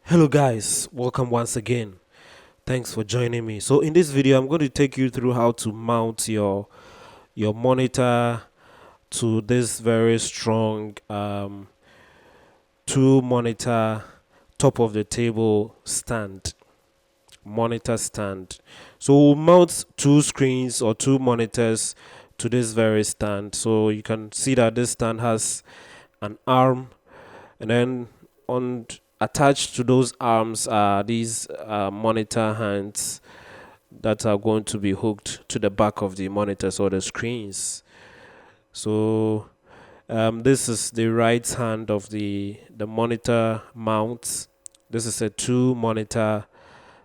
Hello guys, welcome once again. Thanks for joining me. So in this video I'm going to take you through how to mount your monitor to this very strong two monitor top of the table stand, monitor stand. So we'll mount two screens or two monitors to this very stand. So you can see that this stand has an arm, and then on attached to those arms are these monitor hands that are going to be hooked to the back of the monitors or the screens. So this is the right hand of the monitor mount. This is a two monitor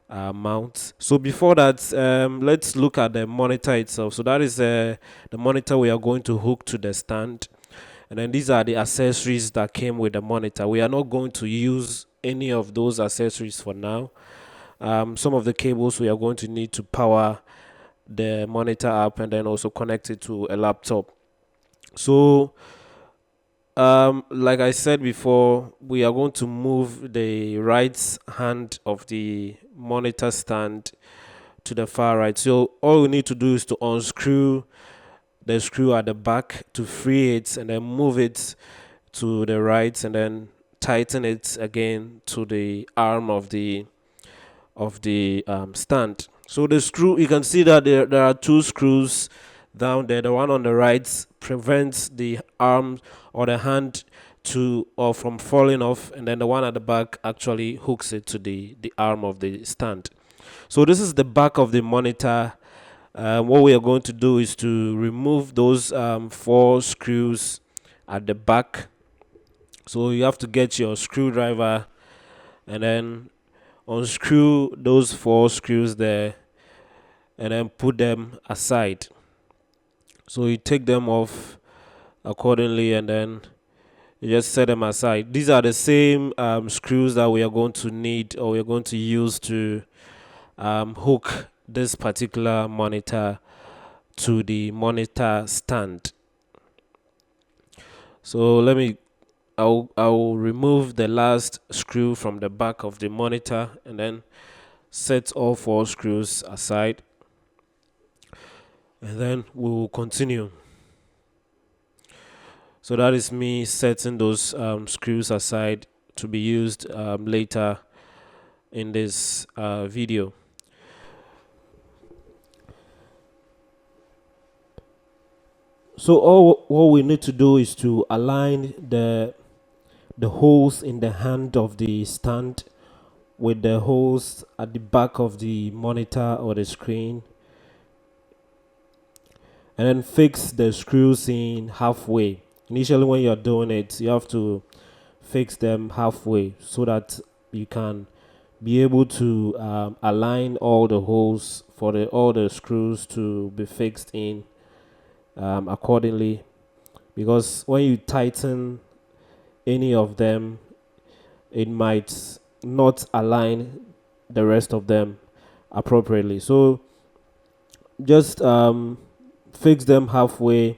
mount. So before that, let's look at the monitor itself. So that is the monitor we are going to hook to the stand. And then these are the accessories that came with the monitor. We are not going to use any of those accessories for now. Some of the cables we are going to need to power the monitor up and then also connect it to a laptop. So like I said before, we are going to move the right hand of the monitor stand to the far right. So all we need to do is to unscrew the screw at the back to free it, and then move it to the right, and then tighten it again to the arm of the stand. So the screw, you can see that there are two screws down there. The one on the right prevents the arm or the hand to or from falling off, and then the one at the back actually hooks it to the arm of the stand. So this is the back of the monitor. What we are going to do is to remove those four screws at the back. So you have to get your screwdriver and then unscrew those four screws there and then put them aside. So you take them off accordingly and then you just set them aside. These are the same screws that we are going to need, or we are going to use to hook this particular monitor to the monitor stand. So I'll remove the last screw from the back of the monitor and then set all four screws aside, and then we will continue. So that is me setting those screws aside to be used later in this video. So all what we need to do is to align the holes in the hand of the stand with the holes at the back of the monitor or the screen, and then fix the screws in halfway. Initially when you're doing it, you have to fix them halfway so that you can be able to align all the holes for all the screws to be fixed in accordingly, because when you tighten any of them, it might not align the rest of them appropriately. So just fix them halfway,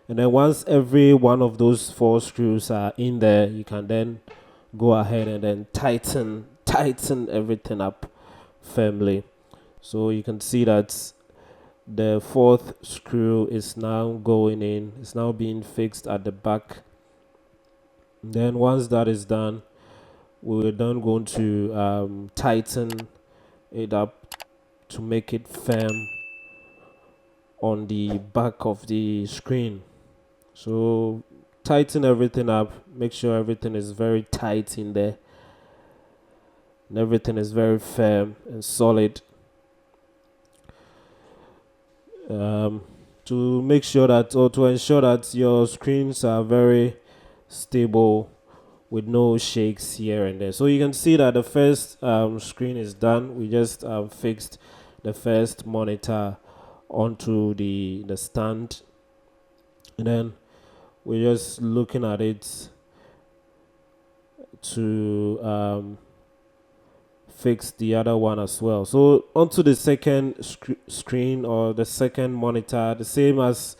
and then once every one of those four screws are in there, you can then go ahead and then tighten everything up firmly. So you can see that the fourth screw is now going in, it's now being fixed at the back. Then once that is done, we're then going to tighten it up to make it firm on the back of the screen. So tighten everything up, make sure everything is very tight in there and everything is very firm and solid, to make sure that, or to ensure that your screens are very stable with no shakes here and there. So you can see that the first screen is done. We just fixed the first monitor onto the stand, and then we're just looking at it to fix the other one as well. So onto the second screen or the second monitor, the same as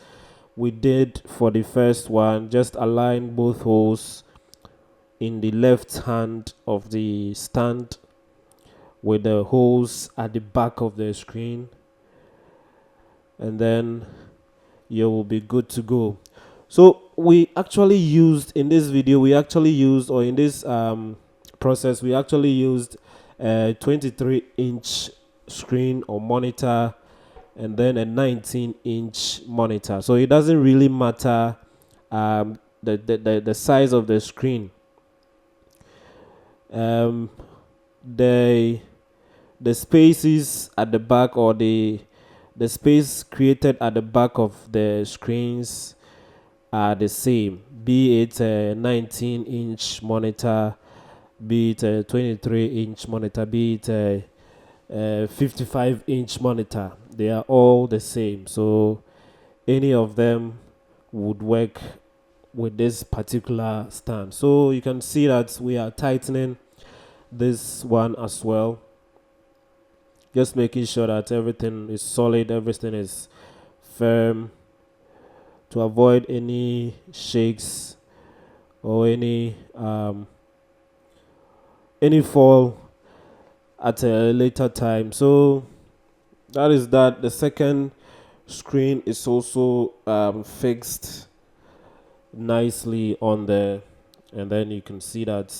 we did for the first one, just align both holes in the left hand of the stand with the holes at the back of the screen, and then you will be good to go. So we actually used in this video, or in this process, we actually used a 23-inch screen or monitor, and then a 19-inch monitor. So it doesn't really matter the size of the screen. The spaces at the back, or the space created at the back of the screens, are the same, be it a 19-inch monitor, be it a 23-inch monitor, be it a 55-inch monitor. They are all the same, so any of them would work with this particular stand. So you can see that we are tightening this one as well, just making sure that everything is solid, everything is firm, to avoid any shakes or any fall at a later time. So that is that. The second screen is also fixed nicely on there, and then you can see that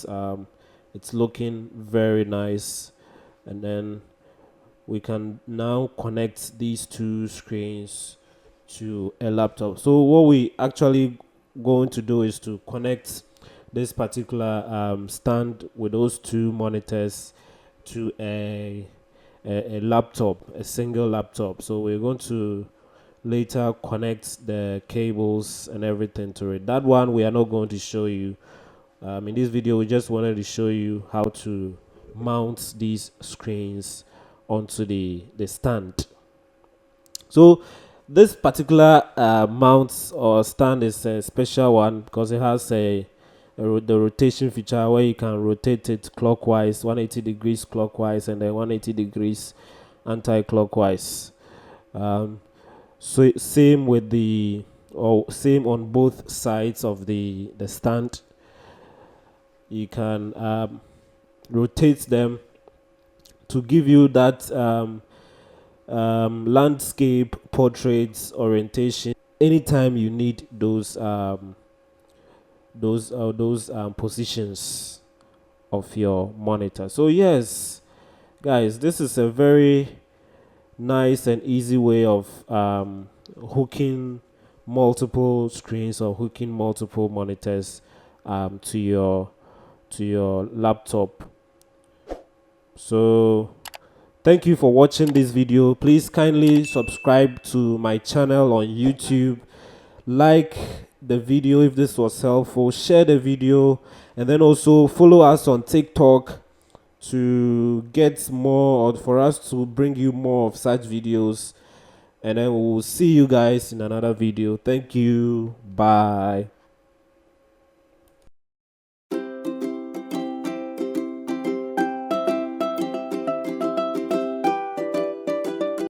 it's looking very nice. And then we can now connect these two screens to a laptop. So what we actually going to do is to connect this particular stand with those two monitors to a laptop, a single laptop. So we're going to later connect the cables and everything to it. That one we are not going to show you in this video. We just wanted to show you how to mount these screens onto the stand. So this particular mount or stand is a special one because it has the rotation feature where you can rotate it clockwise, 180 degrees clockwise, and then 180 degrees anti-clockwise. So same with same on both sides of the stand. You can rotate them to give you that landscape portraits orientation anytime you need those positions of your monitor. So yes, guys, this is a very nice and easy way of hooking multiple screens or hooking multiple monitors to your laptop. So thank you for watching this video. Please kindly subscribe to my channel on YouTube, like the video if this was helpful, share the video, and then also follow us on TikTok to get more, or for us to bring you more of such videos. And then we'll see you guys in another video. Thank you. Bye.